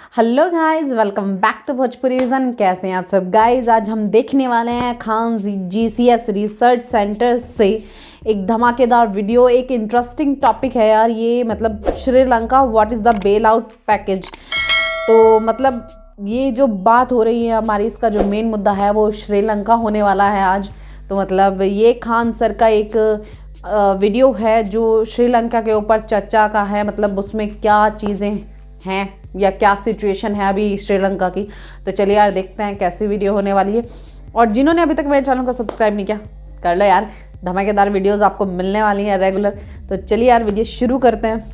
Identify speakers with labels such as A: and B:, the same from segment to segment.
A: Hello guys, welcome back to Bhojpuri vision. कैसे हैं आप सब गाइस? आज हम देखने वाले हैं खान जीसीएस रिसर्च सेंटर से एक धमाकेदार वीडियो। एक इंटरेस्टिंग टॉपिक है यार ये, मतलब Sri Lanka what is the bail out package. तो मतलब ये जो बात हो रही है हमारी, इसका जो मेन मुद्दा है वो श्रीलंका होने वाला है आज। तो मतलब ये खान सर का एक वीडियो है जो श्रीलंका के ऊपर चर्चा का है, मतलब उसमें क्या चीज़ें हैं या क्या सिचुएशन है अभी श्रीलंका की। तो चलिए यार देखते हैं कैसी वीडियो होने वाली है। और जिन्होंने अभी तक मेरे चैनल को सब्सक्राइब नहीं किया, कर लो यार, धमाकेदार वीडियोस आपको मिलने वाली हैं रेगुलर। तो चलिए यार वीडियो शुरू करते हैं।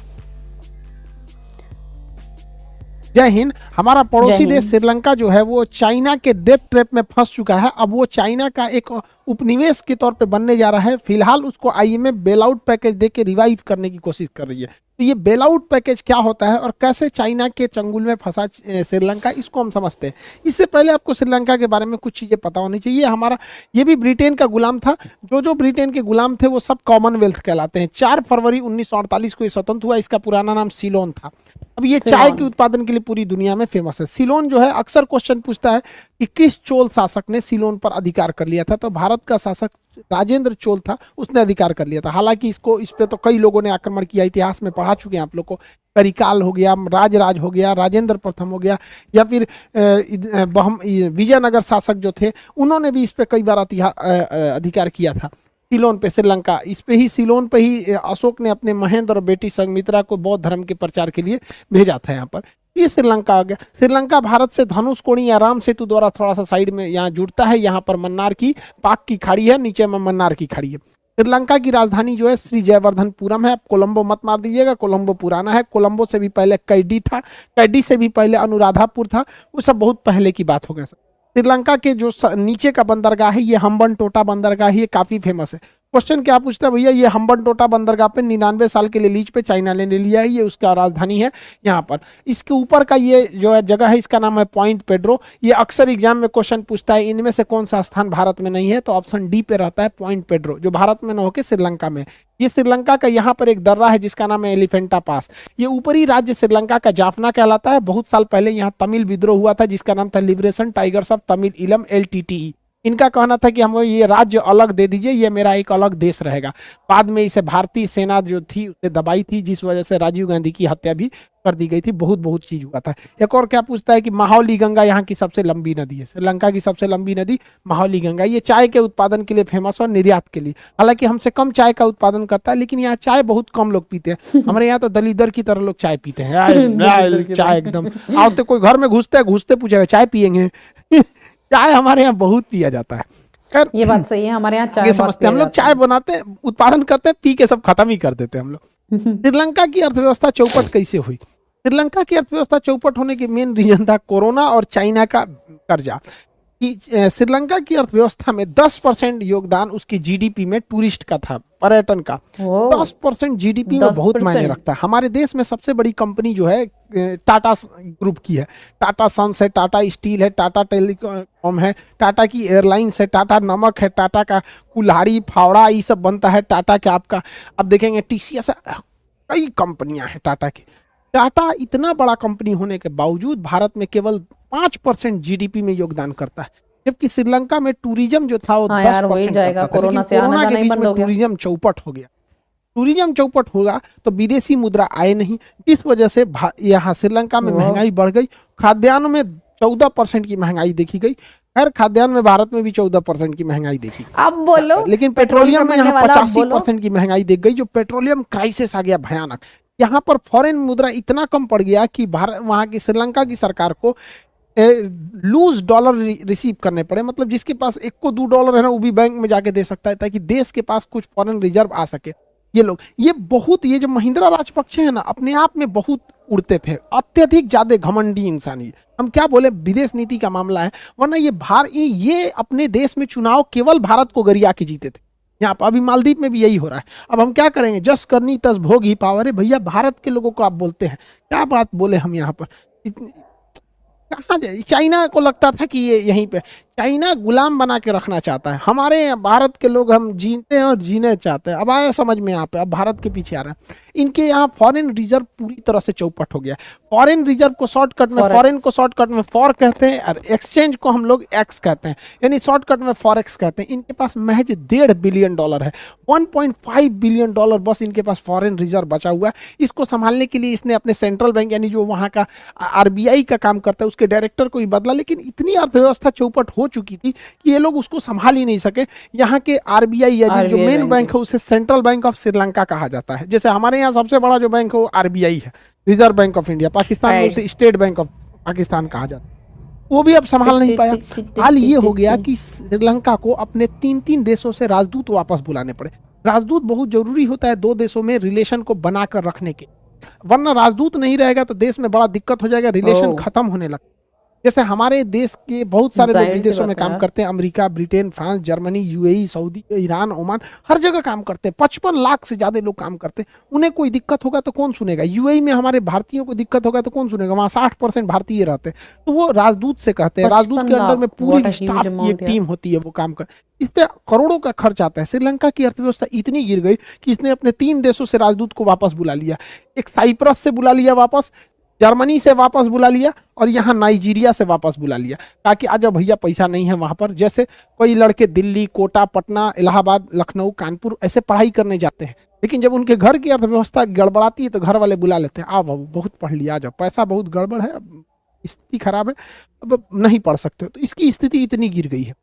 B: जय हिंद। हमारा पड़ोसी देश श्रीलंका जो है वो चाइना के डेथ ट्रैप में फंस चुका है। अब वो चाइना का एक उपनिवेश के तौर पे बनने जा रहा है। फिलहाल उसको आईएमएफ बेल आउट पैकेज देके रिवाइव करने की कोशिश कर रही है। तो ये बेल आउट पैकेज क्या होता है और कैसे चाइना के चंगुल में फंसा श्रीलंका, इसको हम समझते हैं। इससे पहले आपको श्रीलंका के बारे में कुछ चीज़ें पता होनी चाहिए। ये भी ब्रिटेन का गुलाम था। जो ब्रिटेन के गुलाम थे वो सब कॉमनवेल्थ कहलाते हैं। 4 फरवरी 1948 को ये स्वतंत्र हुआ। इसका पुराना नाम सीलोन था। अब ये चाय के उत्पादन के लिए पूरी दुनिया में फेमस है। सीलोन जो है, अक्सर क्वेश्चन पूछता है कि किस चोल शासक ने सीलोन पर अधिकार कर लिया था। तो भारत का शासक राजेंद्र चोल था, उसने अधिकार कर लिया था। हालांकि इस पे तो कई लोगों ने आक्रमण किया, इतिहास में पढ़ा चुके हैं आप लोग को। करिकाल हो गया, राज हो गया, राजेंद्र प्रथम हो गया, या फिर विजयनगर शासक जो थे उन्होंने भी इस पे कई बार अधिकार किया था। सीलोन पे, श्रीलंका, इस पे ही, सीलोन पे ही अशोक ने अपने महेंद्र और बेटी संघमित्रा को बौद्ध धर्म के प्रचार के लिए भेजा था यहाँ पर। ये श्रीलंका आ गया। श्रीलंका भारत से धनुष कोणी या राम सेतु द्वारा थोड़ा सा साइड में यहाँ जुड़ता है। यहाँ पर मन्नार की पाक की खाड़ी है, नीचे में मन्नार की खाड़ी है। श्रीलंका की राजधानी जो है श्री जयवर्धनपुरम है। कोलंबो मत मार दीजिएगा, कोलंबो पुराना है। कोलंबो से भी पहले कैडी था, कैडी से भी पहले अनुराधापुर था। वो सब बहुत पहले की बात हो गया। श्रीलंका के जो नीचे का बंदरगाह है, ये हम्बनटोटा बंदरगाह, ये काफी फेमस है। क्वेश्चन क्या पूछता है भैया, ये हम्बनटोटा बंदरगाह पे 99 साल के लिए लीज पे चाइना ने ले लिया है। ये उसका राजधानी है यहाँ पर। इसके ऊपर का ये जो है जगह है, इसका नाम है पॉइंट पेड्रो। ये अक्सर एग्जाम में क्वेश्चन पूछता है इनमें से कौन सा स्थान भारत में नहीं है, तो ऑप्शन डी पे रहता है पॉइंट पेड्रो, जो भारत में न होकर श्रीलंका में। ये श्रीलंका का यहाँ पर एक दर्रा है जिसका नाम है एलिफेंटा पास। ये ऊपरी राज्य श्रीलंका का जाफना कहलाता है। बहुत साल पहले यहाँ तमिल विद्रोह हुआ था जिसका नाम था लिबरेशन टाइगर्स ऑफ तमिल इलम LTTE। इनका कहना था कि हमें ये राज्य अलग दे दीजिए, ये मेरा एक अलग देश रहेगा। बाद में इसे भारतीय सेना जो थी उसे दबाई थी, जिस वजह से राजीव गांधी की हत्या भी कर दी गई थी। बहुत चीज हुआ था। एक और क्या पूछता है कि माहौली गंगा यहाँ की सबसे लंबी नदी है। श्रीलंका की सबसे लंबी नदी माहौली गंगा। ये चाय के उत्पादन के लिए फेमस और निर्यात के लिए। हालांकि हमसे कम चाय का उत्पादन करता है, लेकिन यहाँ चाय बहुत कम लोग पीते हैं। हमारे यहाँ तो दलिदर की तरह लोग चाय पीते हैं। चाय एकदम आओ तो कोई घर में घुसते पूछेगा चाय पियेंगे। चाय हमारे यहाँ बहुत पिया जाता है।
A: ये बात सही है, हमारे यहाँ चाय
B: समझते हैं हम लोग। चाय बनाते हैं, उत्पादन करते हैं, पी के सब खत्म ही कर देते हैं हम लोग। श्रीलंका की अर्थव्यवस्था चौपट कैसे हुई? श्रीलंका की अर्थव्यवस्था चौपट होने की मेन रीजन था कोरोना और चाइना का कर्जा। श्रीलंका की अर्थव्यवस्था में 10% योगदान उसकी जीडीपी में टूरिस्ट का था, पर्यटन का। 10% जीडीपी में बहुत मायने रखता है। हमारे देश में सबसे बड़ी कंपनी जो है टाटा ग्रुप की है। टाटा सन्स है, टाटा स्टील है, टाटा टेलीकॉम है, टाटा की एयरलाइंस है, टाटा नमक है, टाटा का कुल्हाड़ी फावड़ा ये सब बनता है टाटा के। आपका अब देखेंगे TCS, कई कंपनियां हैं टाटा की। टाटा इतना बड़ा कंपनी होने के बावजूद भारत में केवल 5% जीडीपी में योगदान करता है, जबकि श्रीलंका में टूरिज्म जो था वो 10% करता था। कोरोना के बीच में टूरिज्म चौपट हो गया। टूरिज्म चौपट होगा तो विदेशी मुद्रा आए नहीं, जिस वजह से यहाँ श्रीलंका में महंगाई बढ़ गई। खाद्यान्न में 14% की महंगाई देखी गई। खैर, खाद्यान्न में भारत में भी 14% की महंगाई देखी।
A: अब बोलो,
B: लेकिन पेट्रोलियम में यहाँ 85% की महंगाई देख गई, जो पेट्रोलियम क्राइसिस आ गया भयानक। यहाँ पर फॉरेन मुद्रा इतना कम पड़ गया कि वहाँ की श्रीलंका की सरकार को लूज डॉलर रिसीव करने पड़े। मतलब जिसके पास 1 को 2 डॉलर है ना, वो भी बैंक में जाके दे सकता है, ताकि देश के पास कुछ फॉरेन रिजर्व आ सके। ये जो महिंद्रा राजपक्षे है ना, अपने आप में बहुत उड़ते थे, अत्यधिक ज्यादा घमंडी इंसान। हम क्या बोले, विदेश नीति का मामला है, वरना ये अपने देश में चुनाव केवल भारत को गरिया के जीते थे। यहाँ पर अभी मालदीव में भी यही हो रहा है। अब हम क्या करेंगे, जस करनी तस भोग ही पावर है। भैया भारत के लोगों को आप बोलते हैं, क्या बात बोले हम यहाँ पर। कहाँ जाए, चाइना को लगता था कि ये यहीं पे, चाइना गुलाम बना के रखना चाहता है। हमारे यहाँ भारत के लोग हम जीते हैं और जीने चाहते हैं। अब आया समझ में यहाँ पे, अब भारत के पीछे आ रहा है। इनके यहाँ फॉरेन रिजर्व पूरी तरह से चौपट हो गया। फॉरेन रिजर्व को शॉर्टकट में, फॉरेन को शॉर्टकट में फॉर कहते हैं और एक्सचेंज को हम लोग एक्स कहते हैं, यानी शॉर्टकट में फॉरेक्स कहते हैं। इनके पास महज $1.5 बिलियन है, $1.5 बिलियन बस इनके पास फॉरेन रिजर्व बचा हुआ है। इसको संभालने के लिए इसने अपने सेंट्रल बैंक यानी जो वहाँ का आरबीआई का काम करता है उसके डायरेक्टर को ही बदला, लेकिन इतनी अर्थव्यवस्था चौपट हो चुकी थी कि ये लोग उसको संभाल ही नहीं सके। यहाँ के आरबीआई या जो मेन बैंक है उसे सेंट्रल बैंक ऑफ श्रीलंका कहा जाता है। जैसे हमारे यहाँ सबसे बड़ा जो बैंक है वो आरबीआई है, reserve bank of India. Pakistan में उसे स्टेट बैंक ऑफ पाकिस्तान कहा जाता है। वो भी अब संभाल नहीं पाया। हाल ये हो गया कि श्रीलंका को अपने 3 देशों से राजदूत वापस बुलाने पड़े। राजदूत बहुत जरूरी होता है 2 देशों में रिलेशन को बनाकर रखने के, वरना राजदूत नहीं रहेगा तो देश में बड़ा दिक्कत हो जाएगा, रिलेशन खत्म होने लगता। जैसे हमारे देश के बहुत सारे लोग विदेशों में काम करते हैं, America, Britain, France, Germany, UAE, Saudi, Iran, Oman, हर जगह काम करते हैं। 55 लाख से ज्यादा लोग काम करते हैं। उन्हें कोई दिक्कत होगा तो कौन सुनेगा? यूएई में हमारे भारतीयों को दिक्कत होगा तो कौन सुनेगा? वहाँ 60% भारतीय रहते हैं, तो वो राजदूत से कहते हैं। राजदूत के अंडर में पूरी स्टाफ की एक टीम होती है, वो काम कर। इस पे करोड़ों का खर्च आता है। श्रीलंका की अर्थव्यवस्था इतनी गिर गई कि इसने अपने 3 देशों से राजदूत को वापस बुला लिया। एक साइप्रस से बुला लिया वापस, जर्मनी से वापस बुला लिया और यहाँ नाइजीरिया से वापस बुला लिया, ताकि आज भैया पैसा नहीं है वहां पर। जैसे कोई लड़के दिल्ली, कोटा, पटना, इलाहाबाद, लखनऊ, कानपुर ऐसे पढ़ाई करने जाते हैं, लेकिन जब उनके घर की अर्थव्यवस्था गड़बड़ाती है तो घर वाले बुला लेते हैं, आओ बाबू बहुत पढ़ लिया, आ जाओ, पैसा बहुत गड़बड़ है, स्थिति खराब है, अब नहीं पढ़ सकते। तो इसकी स्थिति इतनी गिर गई है।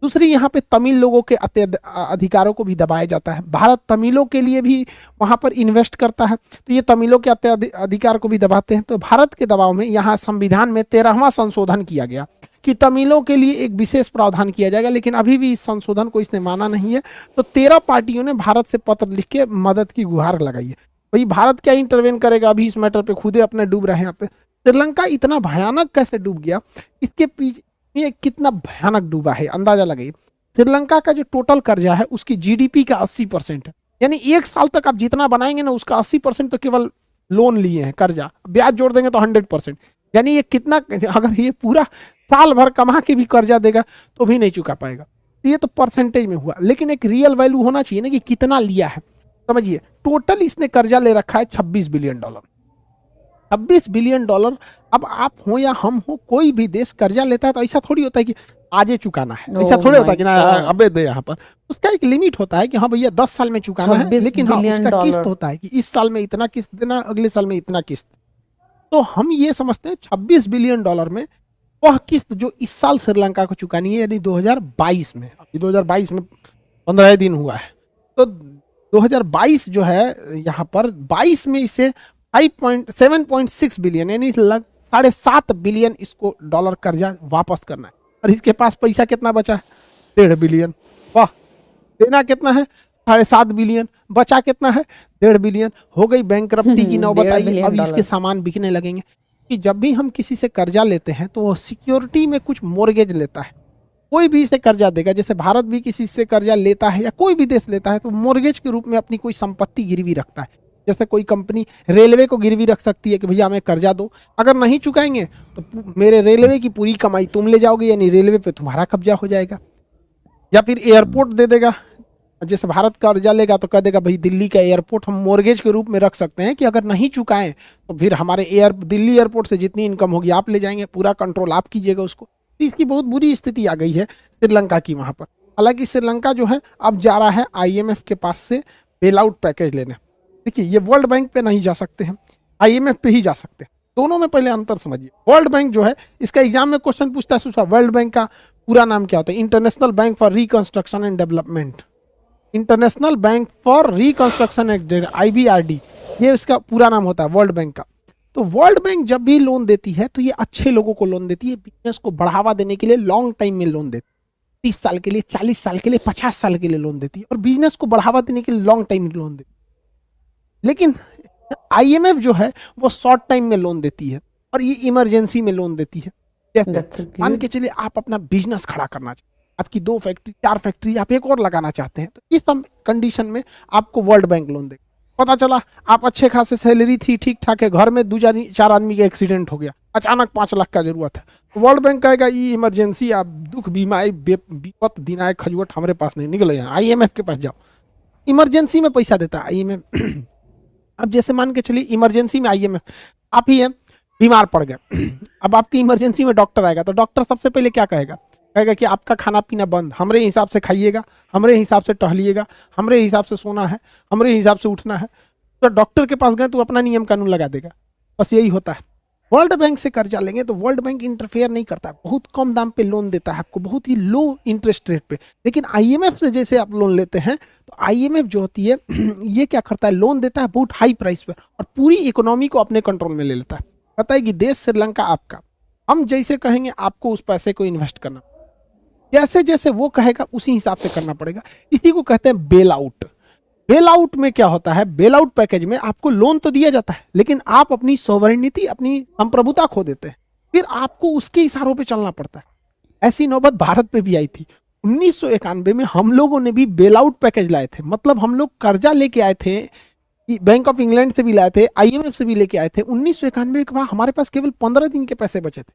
B: दूसरी, यहाँ पे तमिल लोगों के अधिकारों को भी दबाया जाता है। भारत तमिलों के लिए भी वहाँ पर इन्वेस्ट करता है, तो ये तमिलों के अधिकार को भी दबाते हैं। तो भारत के दबाव में यहाँ संविधान में 13वां संशोधन किया गया कि तमिलों के लिए एक विशेष प्रावधान किया जाएगा, लेकिन अभी भी इस संशोधन को इसने माना नहीं है। तो 13 पार्टियों ने भारत से पत्र लिख के मदद की गुहार लगाई है। भाई भारत क्या इंटरवेन करेगा? अभी इस मैटर पे खुदे अपने डूब रहे हैं। यहाँ पे श्रीलंका इतना भयानक कैसे डूब गया, इसके पीछे ये कितना भयानक डूबा है अंदाजा लगाइए। श्रीलंका का जो टोटल कर्जा है उसकी जीडीपी का 80% है, यानी 1 साल तक आप जितना बनाएंगे ना उसका 80% तो केवल लोन लिए हैं, कर्जा, ब्याज जोड़ देंगे तो 100%। यानी ये कितना, अगर ये पूरा साल भर कमा के भी कर्जा देगा तो भी नहीं चुका पाएगा। ये तो परसेंटेज में हुआ, लेकिन एक रियल वैल्यू होना चाहिए ना कि कितना लिया है। समझिए, टोटल इसने कर्जा ले रखा है $26 बिलियन। $26 बिलियन। अब आप हो या हम हो, कोई भी देश कर्जा लेता है तो ऐसा थोड़ी होता है कि आजे चुकाना है, ऐसा थोड़ी होता है कि ना अबे दे। यहाँ पर उसका एक लिमिट होता है कि हाँ भैया 10 साल में चुकाना है, लेकिन हाँ उसका किस्त होता है कि इस साल में इतना किस्त देना, अगले साल में इतना किस्त। तो हम ये समझते हैं $26 बिलियन में वह किस्त जो इस साल श्रीलंका को चुकानी है, यानी 2022 में। अभी 2022 में 15 दिन हुआ है, तो 2022 जो है यहाँ पर 22 में इसे 7.6 बिलियन यानी लगभग 7.5 बिलियन इसको डॉलर कर्जा वापस करना है। और इसके पास पैसा कितना बचा है? 1.5 बिलियन। वाह, देना कितना है? 7.5 बिलियन। बचा कितना है? 1.5 बिलियन। हो गई बैंकरप्टी की नौबत आई। अब इसके सामान बिकने लगेंगे कि जब भी हम किसी से कर्जा लेते हैं तो वो सिक्योरिटी में कुछ मोर्गेज लेता है। कोई भी इसे कर्जा देगा, जैसे भारत भी किसी से कर्जा लेता है या कोई भी देश लेता है तो मोर्गेज के रूप में अपनी कोई संपत्ति गिरवी रखता है। जैसे कोई कंपनी रेलवे को गिरवी रख सकती है कि भैया हमें कर्जा दो, अगर नहीं चुकाएंगे तो मेरे रेलवे की पूरी कमाई तुम ले जाओगे, यानी रेलवे पे तुम्हारा कब्जा हो जाएगा। या फिर एयरपोर्ट दे देगा, जैसे भारत कर्जा लेगा तो कह देगा भाई दिल्ली का एयरपोर्ट हम मोर्गेज के रूप में रख सकते हैं कि अगर नहीं चुकाएं तो फिर हमारे दिल्ली एयरपोर्ट से जितनी इनकम होगी आप ले जाएंगे, पूरा कंट्रोल आप कीजिएगा उसको। तो इसकी बहुत बुरी स्थिति आ गई है श्रीलंका की वहाँ पर। हालांकि श्रीलंका जो है अब जा रहा है IMF के पास से बेल आउट पैकेज लेने। देखिए, ये वर्ल्ड बैंक पे नहीं जा सकते हैं, IMF पे ही जा सकते हैं। दोनों में पहले अंतर समझिए। वर्ल्ड बैंक जो है, इसका एग्जाम में क्वेश्चन पूछता है, वर्ल्ड बैंक का पूरा नाम क्या होता है? International bank for reconstruction and development. International bank for reconstruction and IBRD, ये इसका पूरा नाम होता है वर्ल्ड बैंक का। तो वर्ल्ड बैंक जब भी लोन देती है तो ये अच्छे लोगों को लोन देती है, बिजनेस को बढ़ावा देने के लिए लॉन्ग टाइम में लोन देती है। 30 साल के लिए, 40 साल के लिए, 50 साल के लिए लोन देती है और बिजनेस को बढ़ावा देने के लिए लॉन्ग टाइम में लोन देती है। लेकिन IMF जो है वो शॉर्ट टाइम में लोन देती है और ये इमरजेंसी में लोन देती है। जैसे मान के चलिए आप अपना बिजनेस खड़ा करना चाहते हैं, आपकी 2 फैक्ट्री 4 फैक्ट्री, आप एक और लगाना चाहते हैं, तो इस सब कंडीशन में आपको वर्ल्ड बैंक लोन देगा। पता चला आप अच्छे खासे सैलरी थी, ठीक ठाक है, घर में 2-4 आदमी का एक्सीडेंट हो गया, अचानक 5 लाख का जरूरत है, तो वर्ल्ड बैंक कहेगा ये इमरजेंसी, आप दुख बीमा विपत दिनाए खजुवट हमारे पास नहीं, निकलो यहाँ IMF के पास जाओ। इमरजेंसी में पैसा देता है IMF। अब जैसे मान के चलिए इमरजेंसी में IMF आप ही हैं, बीमार पड़ गए, अब आपकी इमरजेंसी में डॉक्टर आएगा, तो डॉक्टर सबसे पहले क्या कहेगा, कहेगा कि आपका खाना पीना बंद, हमरे हिसाब से खाइएगा, हमरे हिसाब से टहलिएगा, हमरे हिसाब से सोना है, हमरे हिसाब से उठना है। तो डॉक्टर के पास गए तो अपना नियम कानून लगा देगा। बस यही होता है। वर्ल्ड बैंक से कर्जा लेंगे तो वर्ल्ड बैंक इंटरफेयर नहीं करता, बहुत कम दाम पे लोन देता है आपको, बहुत ही लो इंटरेस्ट रेट पे। लेकिन IMF से जैसे आप लोन लेते हैं तो IMF जो होती है ये क्या करता है, लोन देता है बहुत हाई प्राइस पे और पूरी इकोनॉमी को अपने कंट्रोल में ले लेता है। पता है कि देश श्रीलंका आपका, हम जैसे कहेंगे आपको उस पैसे को इन्वेस्ट करना, जैसे जैसे वो कहेगा उसी हिसाब से करना पड़ेगा। इसी को कहते हैं बेल आउट। बेल आउट में क्या होता है, बेल आउट पैकेज में आपको लोन तो दिया जाता है लेकिन आप अपनी सॉवरेनिटी, अपनी संप्रभुता खो देते हैं, फिर आपको उसके इशारों पे चलना पड़ता है। ऐसी नौबत भारत पे भी आई थी 1991 में। हम लोगों ने भी बेल आउट पैकेज लाए थे, मतलब हम लोग कर्जा लेके आए थे, बैंक ऑफ इंग्लैंड से भी लाए थे, IMF से भी लेके आए थे। 1991 के बाद हमारे पास केवल 15 दिन के पैसे बचे थे।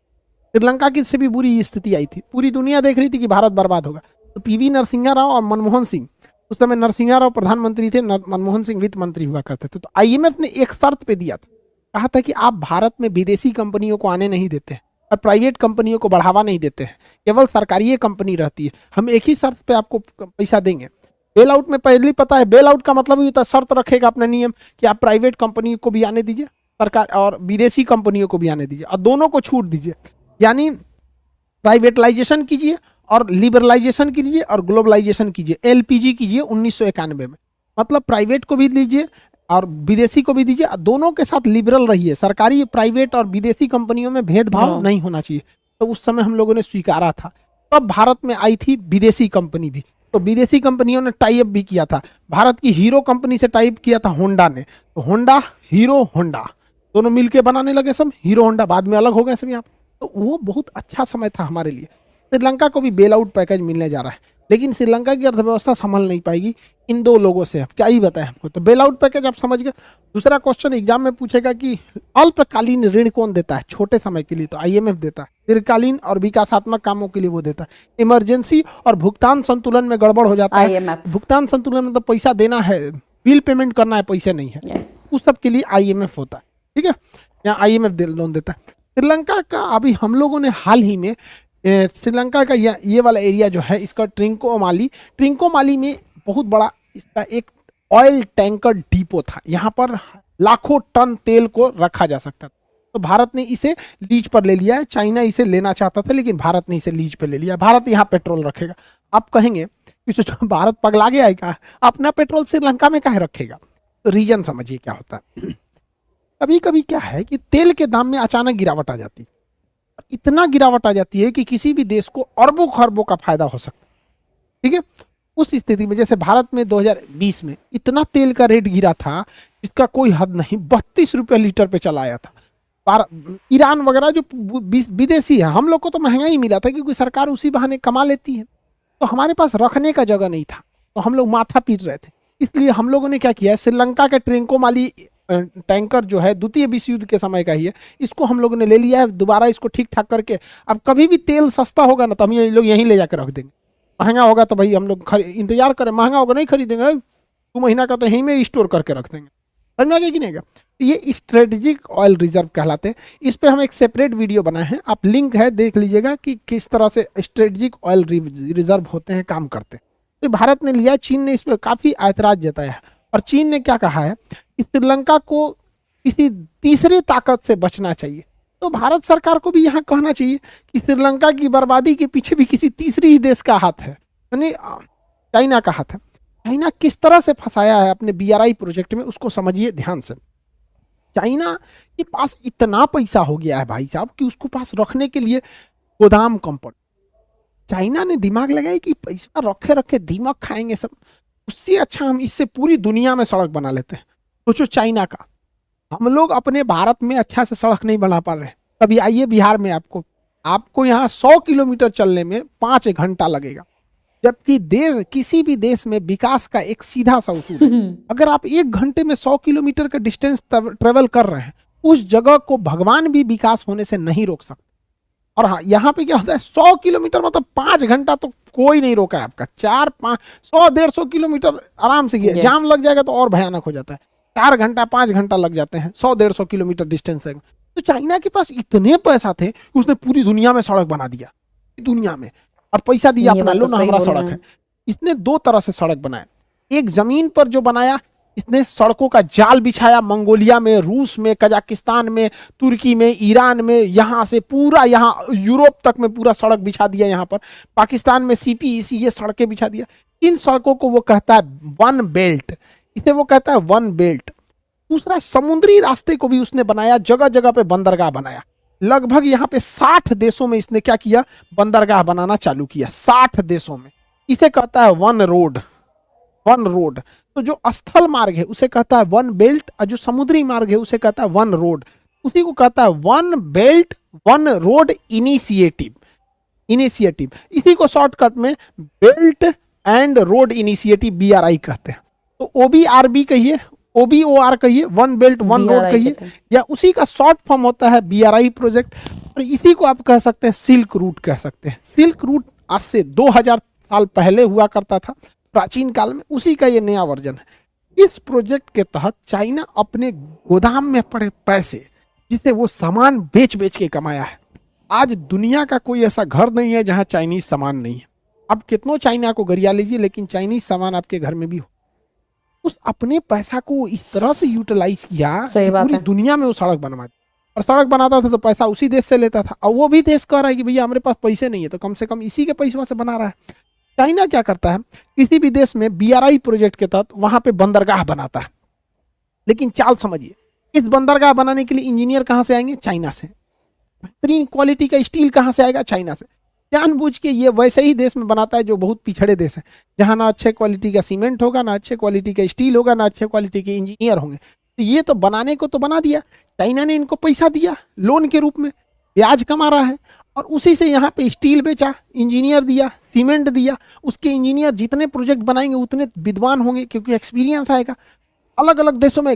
B: श्रीलंका की से भी बुरी स्थिति आई थी, पूरी दुनिया देख रही थी कि भारत बर्बाद होगा। तो PV नरसिम्हा राव और मनमोहन सिंह, उस समय नरसिम्हा राव प्रधानमंत्री थे, मनमोहन सिंह वित्त मंत्री हुआ करते थे। तो IMF ने एक शर्त पे दिया था, कहा था कि आप भारत में विदेशी कंपनियों को आने नहीं देते हैं और प्राइवेट कंपनियों को बढ़ावा नहीं देते हैं, केवल सरकारी कंपनी रहती है। हम एक ही शर्त पे आपको पैसा देंगे। बेल आउट में पहले पता है, बेल आउट का मतलब ये होता है शर्त रखेगा अपना नियम कि आप प्राइवेट कंपनी को भी आने दीजिए, सरकार और विदेशी कंपनियों को भी आने दीजिए और दोनों को छूट दीजिए। यानी प्राइवेटलाइजेशन कीजिए और लिबरलाइजेशन कीजिए और ग्लोबलाइजेशन कीजिए, LPG कीजिए 1991 में। मतलब प्राइवेट को भी दीजिए और विदेशी को भी दीजिए, दोनों के साथ लिबरल रहिए, सरकारी प्राइवेट और विदेशी कंपनियों में भेदभाव नहीं होना चाहिए। तो उस समय हम लोगों ने स्वीकारा था। तब भारत में आई थी विदेशी कंपनी भी, तो विदेशी कंपनियों ने टाई अप भी किया था। भारत की हीरो कंपनी से टाई अप किया था होंडा ने, तो होंडा हीरो होंडा दोनों मिलके बनाने लगे सब, हीरो होंडा बाद में अलग हो गए सब यहाँ। तो वो बहुत अच्छा समय था हमारे लिए। श्रीलंका को भी बेल आउट पैकेज मिलने जा रहा है, लेकिन श्रीलंका की अर्थव्यवस्था संभल नहीं पाएगी इन दो लोगों से। अब क्या ही बताएं हमको, तो बेल आउट पैकेज आप समझ गए। दूसरा क्वेश्चन एग्जाम में पूछेगा कि अल्पकालीन ऋण कौन देता है, छोटे समय के लिए तो IMF देता है, दीर्घकालीन और विकासात्मक कामों के लिए वो देता है। इमरजेंसी और भुगतान संतुलन में गड़बड़ हो जाता है,
A: IMF।
B: भुगतान संतुलन मतलब पैसा देना है, बिल पेमेंट करना है, पैसे नहीं है, उस सब के लिए IMF होता है। ठीक है, यहाँ IMF लोन देता है। श्रीलंका का अभी हम लोगों ने हाल ही में श्रीलंका का ये वाला एरिया जो है इसका ट्रिंकोमाली में बहुत बड़ा इसका एक ऑयल टैंकर डिपो था। यहाँ पर लाखों टन तेल को रखा जा सकता था। तो भारत ने इसे लीज पर ले लिया है। चाइना इसे लेना चाहता था लेकिन भारत ने इसे लीज पर ले लिया। भारत यहाँ पेट्रोल रखेगा। आप कहेंगे कि भारत पगला गया है क्या, अपना पेट्रोल श्रीलंका में काहे रखेगा? तो रीजन समझिए क्या होता है। कभी कभी क्या है कि तेल के दाम में अचानक गिरावट आ जाती है, इतना गिरावट आ जाती है कि किसी भी देश को अरबों खरबों का फायदा हो सकता है। ठीक है, उस स्थिति में जैसे भारत में 2020 में इतना तेल का रेट गिरा था जिसका कोई हद नहीं, 32 रुपये लीटर पे चला आया था। ईरान वगैरह जो विदेशी है, हम लोग को तो महंगा ही मिला था क्योंकि सरकार उसी बहाने कमा लेती है। तो हमारे पास रखने का जगह नहीं था, तो हम लोग माथा पीट रहे थे। इसलिए हम लोगों ने क्या किया, श्रीलंका के ट्रिंकोमाली टैंकर जो है द्वितीय विश्व युद्ध के समय का ही है, इसको हम लोगों ने ले लिया है दोबारा, इसको ठीक ठाक करके। अब कभी भी तेल सस्ता होगा ना तो हम ये लोग यहीं ले जाकर रख देंगे, महंगा होगा तो भाई हम लोग इंतजार करें, महंगा होगा नहीं खरीदेंगे, 2 महीना का तो यहीं में स्टोर करके रख देंगे। समझ में आ गया कि नहीं? ये स्ट्रेटेजिक ऑयल रिजर्व कहलाते हैं। इस पे हम एक सेपरेट वीडियो बनाए हैं, आप लिंक है देख लीजिएगा कि किस तरह से स्ट्रेटेजिक ऑयल रिजर्व होते हैं, काम करते हैं। तो भारत ने लिया, चीन ने इस पर काफ़ी ऐतराज जताया है और चीन ने क्या कहा है कि श्रीलंका को किसी तीसरी ताकत से बचना चाहिए। तो भारत सरकार को भी यहाँ कहना चाहिए कि श्रीलंका की बर्बादी के पीछे भी किसी तीसरी ही देश का हाथ है, यानी चाइना का हाथ है। चाइना किस तरह से फंसाया है अपने BRI प्रोजेक्ट में, उसको समझिए ध्यान से। चाइना के पास इतना पैसा हो गया है भाई साहब कि उसको पास रखने के लिए गोदाम कम पड़। चाइना ने दिमाग लगाया कि पैसा रखे रखे दिमाग खाएंगे सब, उससे अच्छा हम इससे पूरी दुनिया में सड़क बना लेते हैं। सोचो चाइना का, हम लोग अपने भारत में अच्छा से सड़क नहीं बना पा रहे। कभी आइए बिहार में, आपको यहाँ 100 किलोमीटर चलने में 5 घंटा लगेगा, जबकि देश किसी भी देश में विकास का एक सीधा सा उसूल है। अगर आप 1 घंटे में 100 किलोमीटर का डिस्टेंस ट्रेवल कर रहे हैं, उस जगह को भगवान भी विकास होने से नहीं रोक सकते। और हाँ, यहाँ पे क्या होता है, 100 किलोमीटर मतलब 5 घंटा तो कोई नहीं रोका है आपका। 100-150 किलोमीटर आराम से
A: Yes.
B: जाम लग जाएगा तो और भयानक हो जाता है। 4 घंटा 5 घंटा लग जाते हैं 100-150 किलोमीटर डिस्टेंस है। तो चाइना के पास इतने पैसा थे कि उसने पूरी दुनिया में सड़क बना दिया, दुनिया में, और पैसा दिया
A: ये
B: अपना,
A: बात
B: लो
A: तो
B: ना
A: सही
B: हमारा
A: बोल रहे
B: सड़क
A: हैं।
B: है। इसने 2 तरह से सड़क बनाया। एक जमीन पर जो बनाया, इसने सड़कों का जाल बिछाया मंगोलिया में, रूस में, कजाकिस्तान में, तुर्की में, ईरान में, यहाँ से पूरा यहाँ यूरोप तक में पूरा सड़क बिछा दिया। यहाँ पर पाकिस्तान में CPEC ये सड़कें बिछा दिया। इन सड़कों को वो कहता है वन बेल्ट, इसे वो कहता है वन बेल्ट। दूसरा, समुद्री रास्ते को भी उसने बनाया, जगह जगह पे बंदरगाह बनाया। लगभग यहाँ पे 60 देशों में इसने क्या किया, बंदरगाह बनाना चालू किया 60 देशों में। इसे कहता है वन रोड, वन रोड। तो जो स्थल मार्ग है उसे कहता है वन बेल्ट, और जो समुद्री मार्ग है उसे कहता है वन रोड। उसी को कहता है one belt one road initiative. Initiative इसी को शॉर्टकट में belt and road initiative BRI कहते हैं। तो OBRB कहिए, OBOR कहिए, one belt one road
A: BRI
B: कहिए,
A: कहते हैं।
B: या उसी का शॉर्ट फॉर्म होता है BRI प्रोजेक्ट। और इसी को आप कह सकते हैं सिल्क रूट कह सकते हैं। सिल्क रूट आज से 2000 साल पहले हुआ करता था, प्राचीन काल में, उसी का ये नया वर्जन है। इस प्रोजेक्ट के तहत चाइना अपने गोदाम में पड़े पैसे, जिसे वो सामान बेच बेच के कमाया है। आज दुनिया का कोई ऐसा घर नहीं है जहां चाइनीज सामान नहीं है। आप कितनों चाइना को गरिया लीजिए, लेकिन चाइनीज सामान आपके घर में भी हो। उस अपने पैसा को इस तरह से यूटिलाइज किया
A: सही
B: कि
A: बात
B: पूरी
A: है।
B: दुनिया में वो सड़क बनवा दी। और सड़क बनाता था तो पैसा उसी देश से लेता था, और वो भी देश कह रहा है कि भैया हमारे पास पैसे नहीं है, तो कम से कम इसी के पैसों से बना रहा है। चाइना क्या करता है, किसी भी देश में BRI प्रोजेक्ट के तहत वहां पे बंदरगाह बनाता है। लेकिन चाल समझिए, इस बंदरगाह बनाने के लिए इंजीनियर कहां से आएंगे, चाइना से। बेहतरीन क्वालिटी का स्टील कहां से आएगा, चाइना से। जानबूझ के ये वैसे ही देश में बनाता है जो बहुत पिछड़े देश है, जहां ना अच्छे क्वालिटी का सीमेंट होगा, ना अच्छे क्वालिटी का स्टील होगा, ना अच्छे क्वालिटी के इंजीनियर होंगे। तो ये तो बनाने को तो बना दिया, चाइना ने इनको पैसा दिया लोन के रूप में, ब्याज कमा रहा है, और उसी से यहाँ पे स्टील बेचा, इंजीनियर दिया, सीमेंट दिया। उसके इंजीनियर जितने प्रोजेक्ट बनाएंगे उतने विद्वान होंगे, क्योंकि एक्सपीरियंस आएगा। अलग अलग देशों में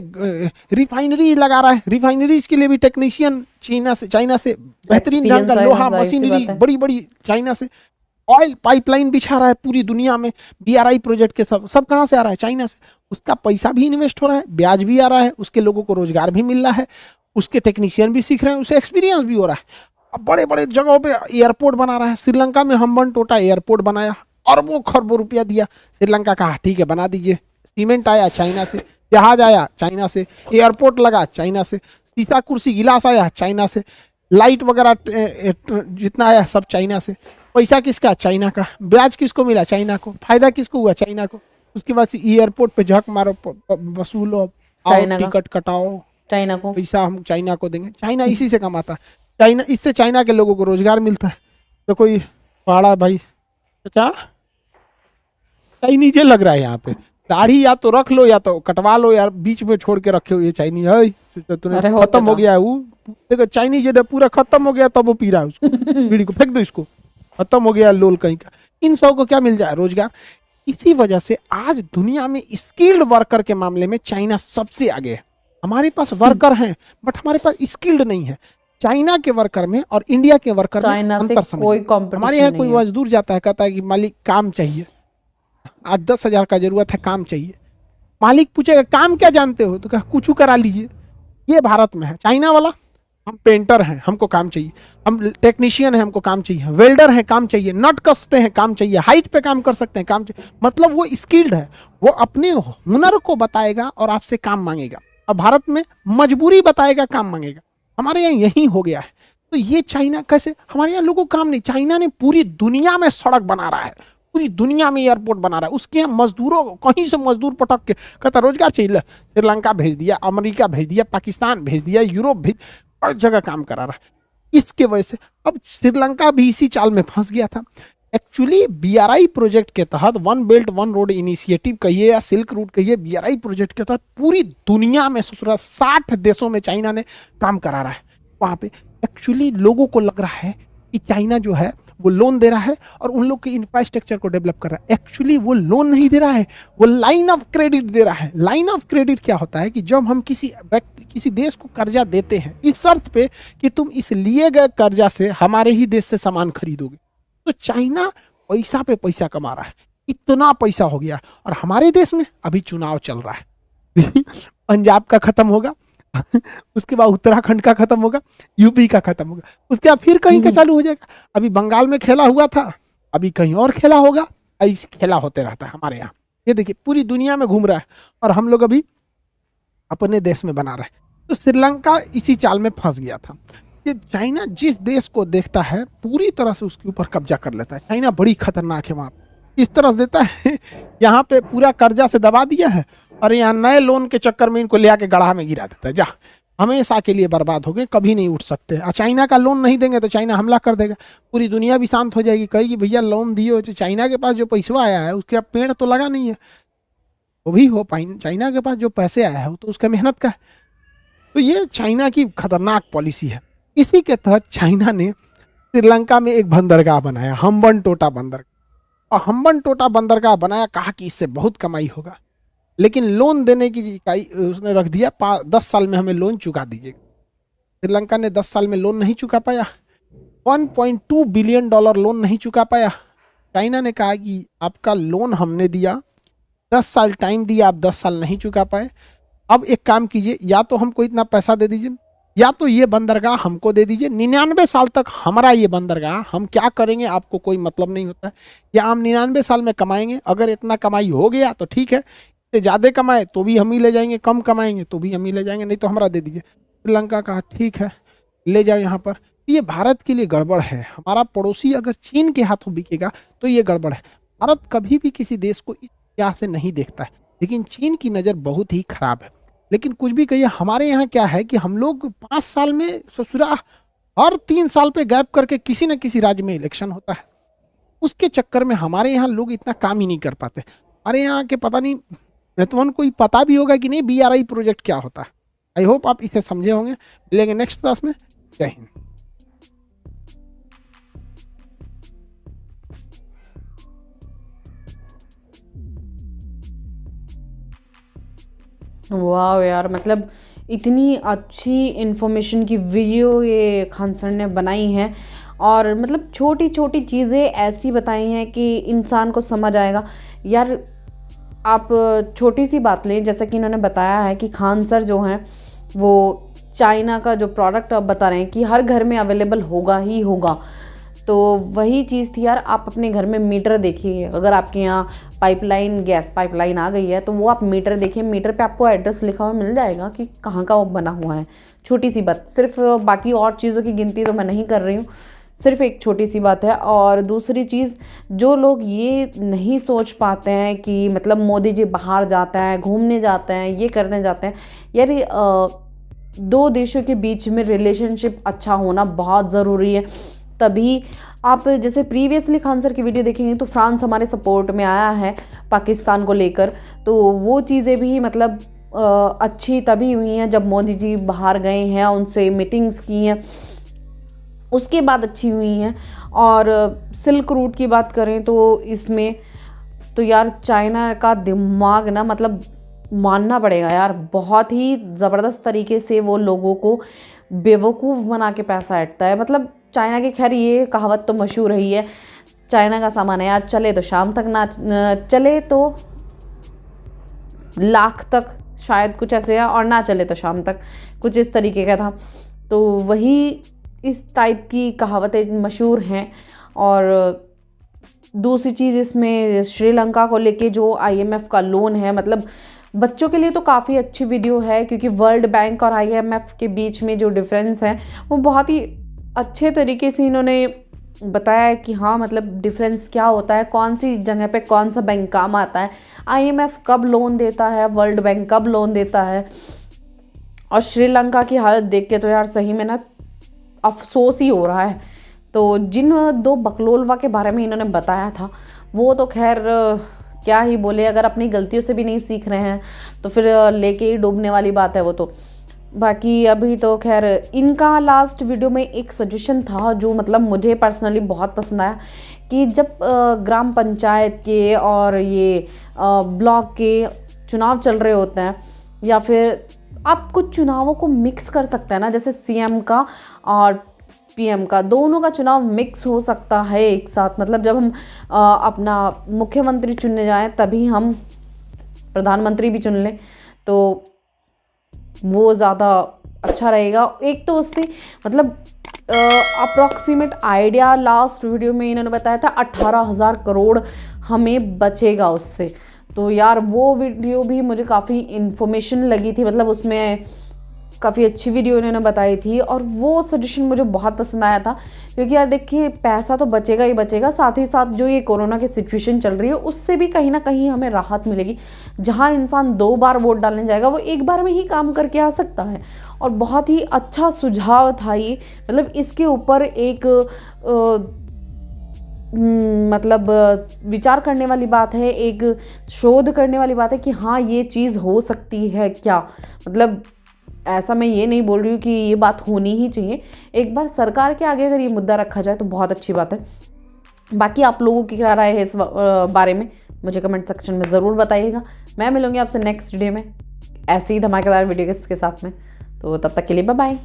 B: रिफाइनरी लगा रहा है, रिफाइनरीज के लिए भी टेक्नीशियन चाइना से बेहतरीन ढंग का
A: Experience
B: लोहा
A: आएगा, जाहिर सी
B: मशीनरी
A: बात है।
B: बड़ी बड़ी चाइना से। ऑयल पाइपलाइन बिछा रहा है पूरी दुनिया में, BRI प्रोजेक्ट के सब कहाँ से आ रहा है, चाइना से। उसका पैसा भी इन्वेस्ट हो रहा है, ब्याज भी आ रहा है, उसके लोगों को रोजगार भी मिल रहा है, उसके टेक्नीशियन भी सीख रहे हैं, उसे एक्सपीरियंस भी हो रहा है। अब बड़े बड़े जगहों पे एयरपोर्ट बना रहा है। श्रीलंका में हम्बनटोटा एयरपोर्ट बनाया, अरबों खरबों रुपया दिया। श्रीलंका कहा ठीक है बना दीजिए। सीमेंट आया चाइना से, जहाज आया चाइना से, एयरपोर्ट लगा चाइना से, शीशा कुर्सी गिलास आया चाइना से, लाइट वगैरह जितना आया सब चाइना से। पैसा किसका, चाइना का। ब्याज किसको मिला, चाइना को। फायदा किसको हुआ, चाइना को। उसके बाद एयरपोर्ट पे झक मारो, वसूलो,
A: चाइना का।
B: टिकट कटाओ,
A: चाइना को।
B: पैसा हम चाइना को देंगे। चाइना इसी से कमाता है। चाइना, इससे चाइना के लोगों को रोजगार मिलता है। तो कोई पहाड़ा भाई अच्छा चाइनीज लग रहा है यहाँ पे। दाढ़ी या तो रख लो या तो कटवा लो यार, बीच में छोड़ के रखे हो ये चाइनीज है।
A: अरे हो
B: खत्म हो
A: तो
B: गया है वो। देखो चाइनीज ये पूरा खत्म हो गया, तब वो पी रहा है उसको। बीड़ी को फेंक दो, इसको खत्म हो गया लोल कहीं का। इन सब को क्या मिल जाए, रोजगार। इसी वजह से आज दुनिया में स्किल्ड वर्कर के मामले में चाइना सबसे आगे है। हमारे पास वर्कर हैं बट हमारे पास स्किल्ड नहीं है। चाइना के वर्कर में और इंडिया के वर्कर में
A: चाइना से
B: अंतर समझिए।
A: कोई competition
B: हमारे यहाँ
A: नहीं
B: कोई
A: है।
B: मजदूर जाता है, कहता है कि मालिक काम चाहिए, 8-10 हजार का जरूरत है, काम चाहिए। मालिक पूछेगा काम क्या जानते हो, तो कहा कुछ करा लीजिए। ये भारत में है। चाइना वाला, हम पेंटर हैं हमको काम चाहिए, हम टेक्नीशियन हैं हमको काम चाहिए, वेल्डर हैं काम चाहिए, नट कसते हैं काम चाहिए, हाइट पे काम कर सकते हैं काम चाहिए। मतलब वो स्किल्ड है, वो अपने हुनर को बताएगा और आपसे काम मांगेगा। अब भारत में मजबूरी बताएगा, काम मांगेगा। हमारे यहाँ यही हो गया है। तो ये चाइना कैसे, हमारे यहाँ लोगों को काम नहीं। चाइना ने पूरी दुनिया में सड़क बना रहा है, पूरी दुनिया में एयरपोर्ट बना रहा है। उसके यहाँ मजदूरों, कहीं से मजदूर पटक के कहता रोजगार चाहिए, श्रीलंका भेज दिया, अमेरिका भेज दिया, पाकिस्तान भेज दिया, यूरोप भेज, हर जगह काम करा रहा है। इसके वजह से अब श्रीलंका भी इसी चाल में फंस गया था। एक्चुअली BRI प्रोजेक्ट के तहत, one belt one road initiative कहिए या सिल्क रूट कहिए, BRI प्रोजेक्ट के तहत पूरी दुनिया में 60 देशों में चाइना ने काम करा रहा है। वहाँ पे एक्चुअली लोगों को लग रहा है कि चाइना जो है वो लोन दे रहा है और उन लोग के इंफ्रास्ट्रक्चर को डेवलप कर रहा है। एक्चुअली वो लोन नहीं दे रहा है, वो लाइन ऑफ क्रेडिट दे रहा है। लाइन ऑफ क्रेडिट क्या होता है कि जब हम किसी देश को कर्जा देते हैं इस शर्त पे कि तुम इस लिए गए कर्जा से हमारे ही देश से सामान खरीदोगे, तो चाइना पैसा पे पैसा कमा रहा है, इतना पैसा हो गया। और हमारे देश में अभी चुनाव चल रहा है पंजाब का खत्म होगा उसके बाद उत्तराखंड का खत्म होगा, यूपी का खत्म होगा, उसके बाद फिर कहीं का चालू हो जाएगा। अभी बंगाल में खेला हुआ था, अभी कहीं और खेला होगा, ऐसे खेला होते रहता है हमारे यहाँ। ये देखिए पूरी दुनिया में घूम रहा है और हम लोग अभी अपने देश में बना रहे हैं। तो श्रीलंका इसी चाल में फंस गया था कि चाइना जिस देश को देखता है पूरी तरह से उसके ऊपर कब्जा कर लेता है। चाइना बड़ी खतरनाक है, वहाँ इस तरफ देता है यहाँ पे पूरा कर्जा से दबा दिया है और यहाँ नए लोन के चक्कर में इनको ले आके गड्ढा में गिरा देता है। जा हमेशा के लिए बर्बाद हो गए, कभी नहीं उठ सकते। और चाइना का लोन नहीं देंगे तो चाइना हमला कर देगा, पूरी दुनिया भी शांत हो जाएगी, कहेगी भैया लोन दियो। चाइना के पास जो पैसा आया है उसके पेड़ तो लगा नहीं है, वो भी हो पाए। चाइना के पास जो पैसे आया है वो तो उसका मेहनत का है। तो ये चाइना की खतरनाक पॉलिसी है। इसी के तहत चाइना ने श्रीलंका में एक बंदरगाह बनाया, हम्बनटोटा बंदरगाह। और हम्बनटोटा बंदरगाह बनाया, कहा कि इससे बहुत कमाई होगा, लेकिन लोन देने की इकाई उसने रख दिया 10 साल में हमें लोन चुका दीजिएगा। श्रीलंका ने 10 साल में लोन नहीं चुका पाया, $1.2 बिलियन लोन नहीं चुका पाया। चाइना ने कहा कि आपका लोन हमने दिया, 10 साल टाइम दिया, आप 10 साल नहीं चुका पाए, अब एक काम कीजिए, या तो हमको इतना पैसा दे दीजिए या तो ये बंदरगाह हमको दे दीजिए। 99 साल तक हमारा ये बंदरगाह, हम क्या करेंगे आपको कोई मतलब नहीं होता है, या हम 99 साल में कमाएंगे, अगर इतना कमाई हो गया तो ठीक है, इससे ज़्यादा कमाए तो भी हम ही ले जाएंगे, कम कमाएंगे तो भी हम ही ले जाएंगे, नहीं तो हमारा दे दीजिए। श्रीलंका कहा ठीक है ले जाओ यहाँ पर। ये भारत के लिए गड़बड़ है, हमारा पड़ोसी अगर चीन के हाथों बिकेगा तो ये गड़बड़ है। भारत कभी भी किसी देश को इस क्या से नहीं देखता है, लेकिन चीन की नज़र बहुत ही खराब है। लेकिन कुछ भी कहिए, हमारे यहाँ क्या है कि हम लोग 5 साल में ससुरा हर 3 साल पे गैप करके किसी न किसी राज्य में इलेक्शन होता है, उसके चक्कर में हमारे यहाँ लोग इतना काम ही नहीं कर पाते। हमारे यहाँ के पता नहीं, तुमको कोई पता भी होगा कि नहीं BRI प्रोजेक्ट क्या होता है। आई होप आप इसे समझे होंगे। मिलेंगे नेक्स्ट क्लास में। जय हिंद।
A: वाह यार, मतलब इतनी अच्छी इन्फॉर्मेशन की वीडियो ये खान सर ने बनाई है, और मतलब छोटी छोटी चीज़ें ऐसी बताई हैं कि इंसान को समझ आएगा। यार आप छोटी सी बात लें, जैसा कि इन्होंने बताया है कि खान सर जो हैं वो चाइना का जो प्रोडक्ट अब बता रहे हैं कि हर घर में अवेलेबल होगा ही होगा। तो वही चीज़ थी यार, आप अपने घर में मीटर देखिए, अगर आपके यहाँ पाइपलाइन, गैस पाइपलाइन आ गई है तो वो आप मीटर देखिए, मीटर पे आपको एड्रेस लिखा हुआ मिल जाएगा कि कहाँ का वो बना हुआ है। छोटी सी बात, सिर्फ बाकी और चीज़ों की गिनती तो मैं नहीं कर रही हूँ, सिर्फ एक छोटी सी बात है। और दूसरी चीज़, जो लोग ये नहीं सोच पाते हैं कि मतलब मोदी जी बाहर जाते हैं, घूमने जाते हैं, ये करने जाते हैं, यार 2 देशों के बीच में रिलेशनशिप अच्छा होना बहुत ज़रूरी है। तभी आप जैसे प्रीवियसली खान सर की वीडियो देखेंगे तो फ्रांस हमारे सपोर्ट में आया है पाकिस्तान को लेकर, तो वो चीज़ें भी मतलब अच्छी तभी हुई हैं जब मोदी जी बाहर गए हैं, उनसे मीटिंग्स की हैं, उसके बाद अच्छी हुई हैं। और सिल्क रूट की बात करें तो इसमें तो यार चाइना का दिमाग ना, मतलब मानना पड़ेगा यार, बहुत ही ज़बरदस्त तरीके से वो लोगों को बेवकूफ़ बना के पैसा ऐंठता है। मतलब चाइना की, खैर ये कहावत तो मशहूर रही है, चाइना का सामान है यार, चले तो शाम तक, ना चले तो लाख तक, शायद कुछ ऐसे है, और ना चले तो शाम तक, कुछ इस तरीके का था। तो वही इस टाइप की कहावतें मशहूर हैं। और दूसरी चीज़, इसमें श्रीलंका को लेके जो IMF का लोन है, मतलब बच्चों के लिए तो काफ़ी अच्छी वीडियो है, क्योंकि वर्ल्ड बैंक और IMF के बीच में जो डिफरेंस है वो बहुत ही अच्छे तरीके से इन्होंने बताया है कि हाँ मतलब डिफरेंस क्या होता है, कौन सी जगह पे कौन सा बैंक काम आता है, IMF कब लोन देता है, वर्ल्ड बैंक कब लोन देता है। और श्रीलंका की हालत देख के तो यार सही में ना अफसोस ही हो रहा है। तो जिन 2 बकलोलवा के बारे में इन्होंने बताया था वो तो खैर क्या ही बोले, अगर अपनी गलतियों से भी नहीं सीख रहे हैं तो फिर लेके ही डूबने वाली बात है वो तो। बाकी अभी तो खैर इनका लास्ट वीडियो में एक सजेशन था जो मतलब मुझे पर्सनली बहुत पसंद आया कि जब ग्राम पंचायत के और ये ब्लॉक के चुनाव चल रहे होते हैं या फिर आप कुछ चुनावों को मिक्स कर सकते हैं ना, जैसे सीएम का और पीएम का, दोनों का चुनाव मिक्स हो सकता है एक साथ। मतलब जब हम अपना मुख्यमंत्री चुनने जाएं तभी हम प्रधानमंत्री भी चुन लें तो वो ज़्यादा अच्छा रहेगा। एक तो उससे मतलब अप्रॉक्सीमेट आइडिया लास्ट वीडियो में इन्होंने बताया था 18,000 करोड़ हमें बचेगा उससे। तो यार वो वीडियो भी मुझे काफ़ी इन्फॉर्मेशन लगी थी, मतलब उसमें काफ़ी अच्छी वीडियो इन्होंने बताई थी और वो सजेशन मुझे बहुत पसंद आया था। क्योंकि यार देखिए पैसा तो बचेगा ही बचेगा, साथ ही साथ जो ये कोरोना की सिचुएशन चल रही है उससे भी कहीं ना कहीं हमें राहत मिलेगी। जहाँ इंसान 2 बार वोट डालने जाएगा वो एक बार में ही काम करके आ सकता है। और बहुत ही अच्छा सुझाव था ये, मतलब इसके ऊपर एक मतलब विचार करने वाली बात है, एक शोध करने वाली बात है कि हाँ ये चीज़ हो सकती है क्या। मतलब ऐसा मैं ये नहीं बोल रही हूँ कि ये बात होनी ही चाहिए, एक बार सरकार के आगे अगर ये मुद्दा रखा जाए तो बहुत अच्छी बात है। बाकी आप लोगों की क्या राय है इस बारे में मुझे कमेंट सेक्शन में ज़रूर बताइएगा। मैं मिलूंगी आपसे नेक्स्ट वीडियो में ऐसे ही धमाकेदार वीडियो के साथ में, तो तब तक के लिए बाय बाय।